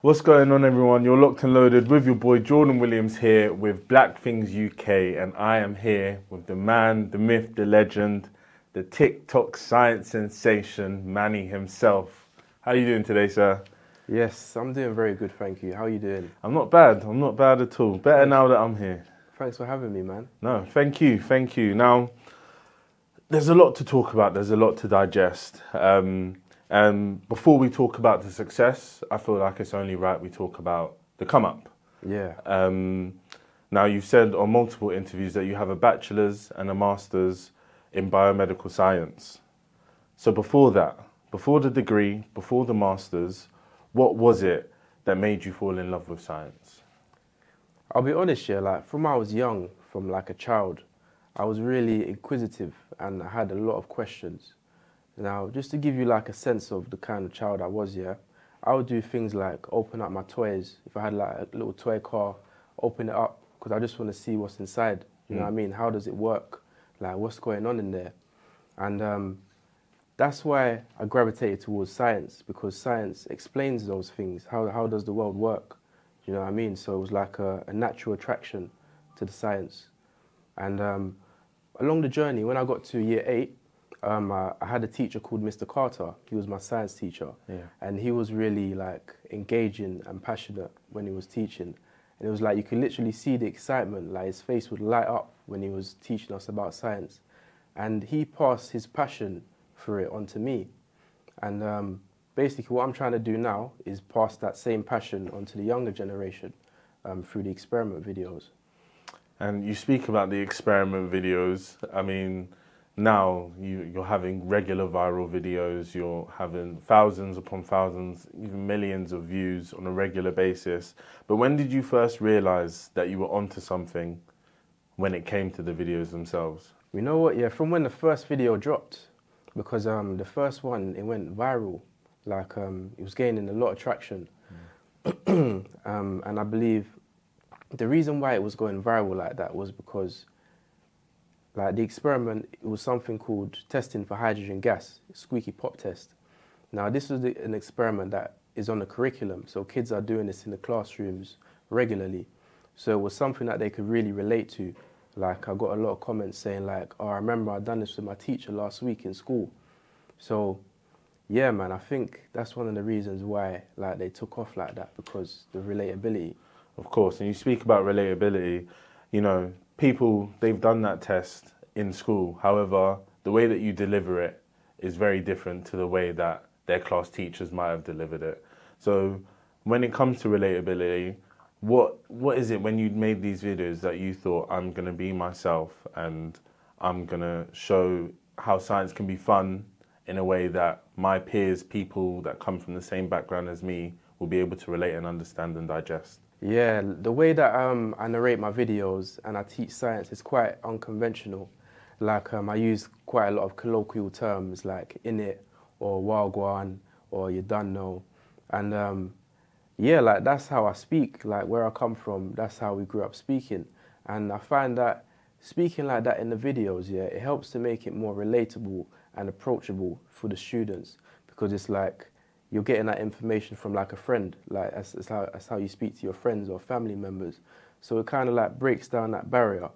What's going on, everyone? You're locked and loaded with your boy Jordan Williams here with Black Things UK, and I am here with the man, the myth, the legend, the TikTok science sensation, Manny himself. How are you doing today, sir? Yes, I'm doing very good, thank you. How are you doing? I'm not bad. I'm not bad at all. Better now that I'm here. Thanks for having me, man. No, thank you. Thank you. Now, there's a lot to talk about. There's a lot to digest. And before we talk about the success, I feel like it's only right we talk about the come up. Yeah. Now, you've said on multiple interviews that you have a bachelor's and a master's in biomedical science. So before that, before the degree, before the master's, what was it that made you fall in love with science? I'll be honest, yeah, like from when I was young, from like a child, I was really inquisitive and I had a lot of questions. Now, just to give you like a sense of the kind of child I was, yeah, I would do things like open up my toys. If I had like a little toy car, open it up because I just want to see what's inside. You know what I mean? How does it work? Like, what's going on in there? And that's why I gravitated towards science, because science explains those things. How does the world work? You know what I mean? So it was like a natural attraction to the science. And along the journey, when I got to year 8, I had a teacher called Mr. Carter. He was my science teacher. Yeah. And he was really like engaging and passionate when he was teaching. And it was like you could literally see the excitement, like his face would light up when he was teaching us about science. And he passed his passion for it onto me. And basically what I'm trying to do now is pass that same passion onto the younger generation through the experiment videos. And you speak about the experiment videos. I mean, now you're having regular viral videos, you're having thousands upon thousands, even millions of views on a regular basis. But when did you first realize that you were onto something when it came to the videos themselves? You know what, yeah, from when the first video dropped, because the first one, it went viral, like it was gaining a lot of traction. And I believe the reason why it was going viral like that was because like the experiment, it was something called testing for hydrogen gas, squeaky pop test. Now this was an experiment that is on the curriculum, so kids are doing this in the classrooms regularly. So it was something that they could really relate to. Like I got a lot of comments saying like, oh, I remember I done this with my teacher last week in school. So yeah, man, I think that's one of the reasons why like they took off like that, because the relatability. Of course, and you speak about relatability, you know, people, they've done that test in school. However, the way that you deliver it is very different to the way that their class teachers might have delivered it. So when it comes to relatability, what is it when you made these videos that you thought, I'm going to be myself and I'm going to show how science can be fun in a way that my peers, people that come from the same background as me, will be able to relate and understand and digest? Yeah, the way that I narrate my videos and I teach science is quite unconventional. Like I use quite a lot of colloquial terms like "innit" or "wagwan" or "you done know," and yeah, like that's how I speak. Like where I come from, that's how we grew up speaking, and I find that speaking like that in the videos, yeah, it helps to make it more relatable and approachable for the students, because it's like you're getting that information from like a friend, like that's how you speak to your friends or family members. So it kind of like breaks down that barrier,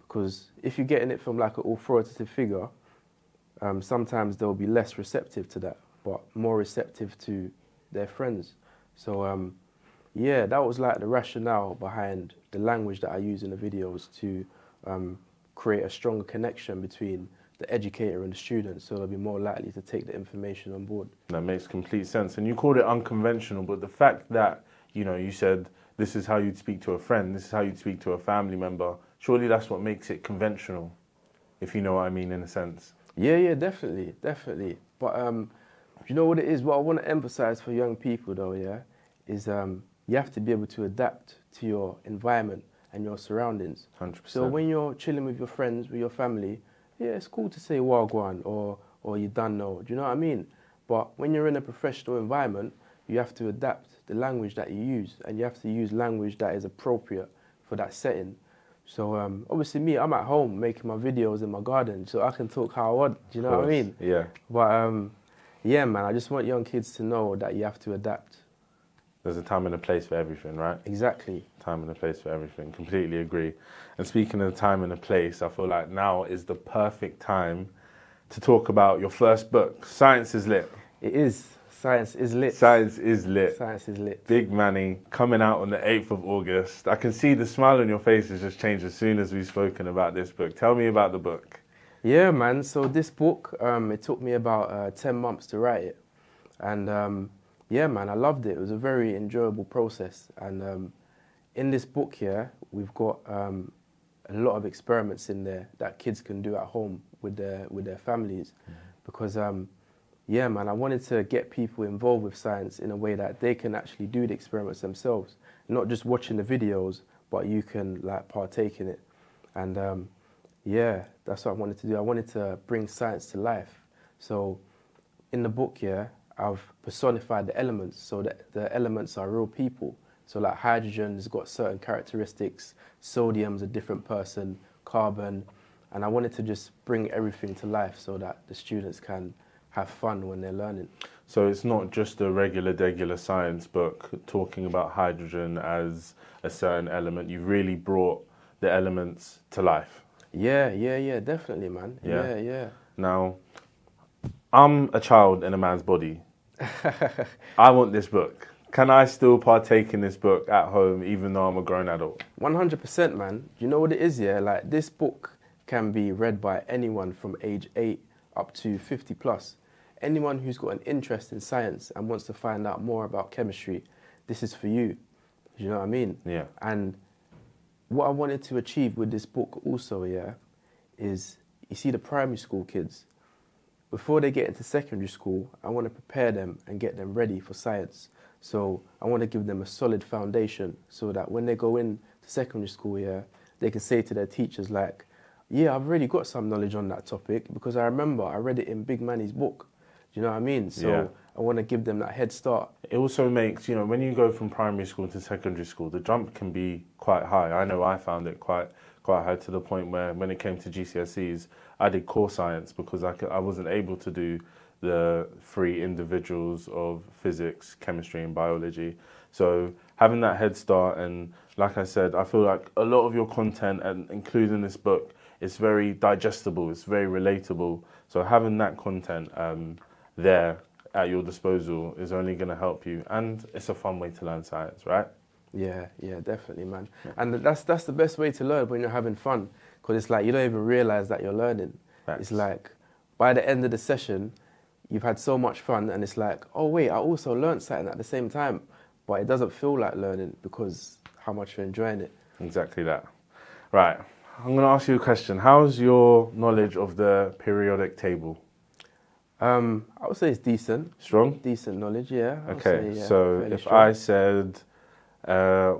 because if you're getting it from like an authoritative figure, sometimes they'll be less receptive to that, but more receptive to their friends. So yeah, that was like the rationale behind the language that I use in the videos to create a stronger connection between the educator and the student, so they'll be more likely to take the information on board. That makes complete sense. And you called it unconventional, but the fact that, you know, you said this is how you'd speak to a friend, this is how you'd speak to a family member, surely that's what makes it conventional, if you know what I mean, in a sense. Yeah, definitely. But you know what it is? What I want to emphasize for young people though, yeah, is you have to be able to adapt to your environment and your surroundings. 100%. So when you're chilling with your friends, with your family, yeah, it's cool to say wagwan or you done know, do you know what I mean? But when you're in a professional environment, you have to adapt the language that you use, and you have to use language that is appropriate for that setting. So obviously me, I'm at home making my videos in my garden, so I can talk how I want, do you know what I mean? Yeah. But yeah, man, I just want young kids to know that you have to adapt. There's a time and a place for everything, right? Exactly. Time and a place for everything. Completely agree. And speaking of time and a place, I feel like now is the perfect time to talk about your first book, Science is Lit. It is. Science is lit. Science is Lit. Science is lit. Big Manny, coming out on the 8th of August. I can see the smile on your face has just changed as soon as we've spoken about this book. Tell me about the book. Yeah, man. So this book, it took me about 10 months to write it. And yeah, man, I loved it. It was a very enjoyable process. And in this book here, we've got a lot of experiments in there that kids can do at home with their families. Because, yeah, man, I wanted to get people involved with science in a way that they can actually do the experiments themselves. Not just watching the videos, but you can, like, partake in it. And yeah, that's what I wanted to do. I wanted to bring science to life. So in the book here, I've personified the elements so that the elements are real people. So like hydrogen's got certain characteristics, sodium's a different person, carbon, and I wanted to just bring everything to life so that the students can have fun when they're learning. So it's not just a regular science book talking about hydrogen as a certain element. You've really brought the elements to life. Yeah, definitely, man. Yeah. Now, I'm a child in a man's body. I want this book. Can I still partake in this book at home even though I'm a grown adult? 100%, man. You know what it is, yeah? Like, this book can be read by anyone from age 8 up to 50 plus. Anyone who's got an interest in science and wants to find out more about chemistry, this is for you. You know what I mean? Yeah. And what I wanted to achieve with this book also, yeah, is, you see the primary school kids, before they get into secondary school, I want to prepare them and get them ready for science. So I want to give them a solid foundation so that when they go into secondary school, yeah, they can say to their teachers like, yeah, I've already got some knowledge on that topic because I remember I read it in Big Manny's book. Do you know what I mean? So Yeah. I want to give them that head start. It also makes, you know, when you go from primary school to secondary school, the jump can be quite high. I know I found it quite high to the point where when it came to GCSEs, I did core science because I wasn't able to do the 3 individuals of physics, chemistry and biology. So having that head start, and like I said, I feel like a lot of your content, and including this book, is very digestible, it's very relatable. So having that content there at your disposal is only going to help you, and it's a fun way to learn science, right? Yeah, definitely, man. Yeah. And that's the best way to learn, when you're having fun, because it's like you don't even realize that you're learning. Facts. It's like by the end of the session, you've had so much fun, and it's like, oh wait, I also learned something at the same time, but it doesn't feel like learning because how much you're enjoying it. Exactly that. Right, I'm going to ask you a question. How's your knowledge of the periodic table? I would say it's decent. Strong? Decent knowledge, yeah. Okay, say, yeah, so if strong. I said,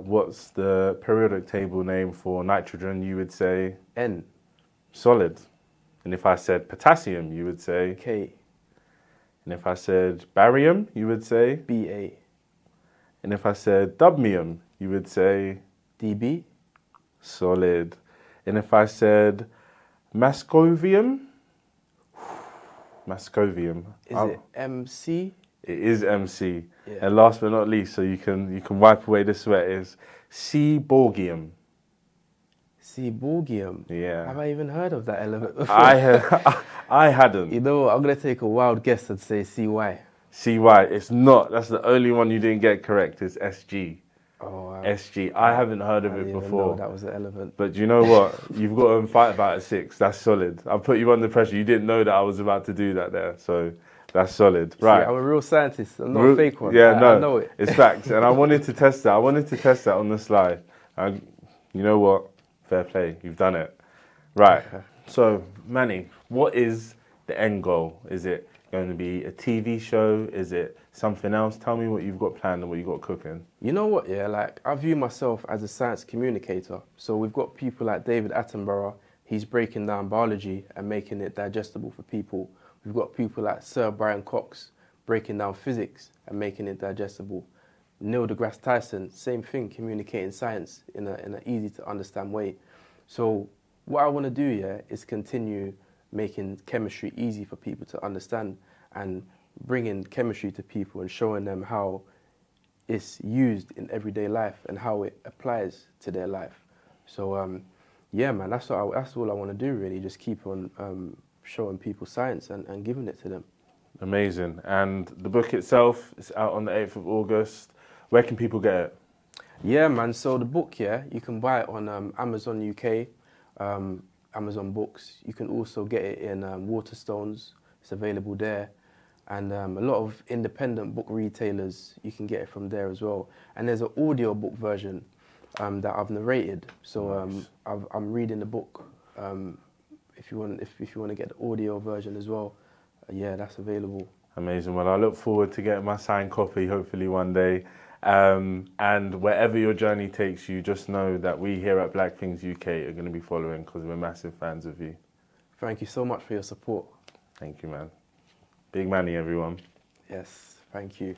what's the periodic table name for nitrogen, you would say? N. Solid. And if I said potassium, you would say? K. And if I said barium, you would say? Ba. And if I said dubmium, you would say? Db. Solid. And if I said mascovium? Mascovium. Is it MC? It is MC. Yeah. And last but not least, so you can wipe away the sweat, is Seaborgium. Seaborgium? Yeah. Have I even heard of that element before? I hadn't. You know what, I'm going to take a wild guess and say CY. CY, it's not. That's the only one you didn't get correct, is SG. Oh, wow. SG. I haven't heard of I it didn't even before. know that was an element. But you know what? You've got to fight about a 6. That's solid. I put you under pressure. You didn't know that I was about to do that there. So that's solid. Right. See, I'm a real scientist. I'm not a fake one. Yeah, I know it. It's facts. And I wanted to test that. I wanted to test that on the slide. And you know what? Fair play. You've done it. Right. So, Manny, what is the end goal? Is it going to be a TV show? Is it something else? Tell me what you've got planned and what you've got cooking. You know what, yeah, like, I view myself as a science communicator. So we've got people like David Attenborough. He's breaking down biology and making it digestible for people. We've got people like Sir Brian Cox breaking down physics and making it digestible. Neil deGrasse Tyson, same thing, communicating science in an easy to understand way. So what I want to do, yeah, is continue making chemistry easy for people to understand and bringing chemistry to people and showing them how it's used in everyday life and how it applies to their life. So yeah, man, that's all I want to do really. Just keep on showing people science and giving it to them. Amazing. And the book itself is out on the 8th of August. Where can people get it? Yeah, man. So the book, yeah, you can buy it on Amazon UK, Amazon Books. You can also get it in Waterstones. It's available there. And a lot of independent book retailers, you can get it from there as well. And there's an audio book version that I've narrated. So Nice. I'm reading the book. If you want to get the audio version as well, yeah, that's available. Amazing. Well, I look forward to getting my signed copy, hopefully one day. And wherever your journey takes you, just know that we here at Black Things UK are going to be following because we're massive fans of you. Thank you so much for your support. Thank you, man. Big Manny, everyone. Yes, thank you.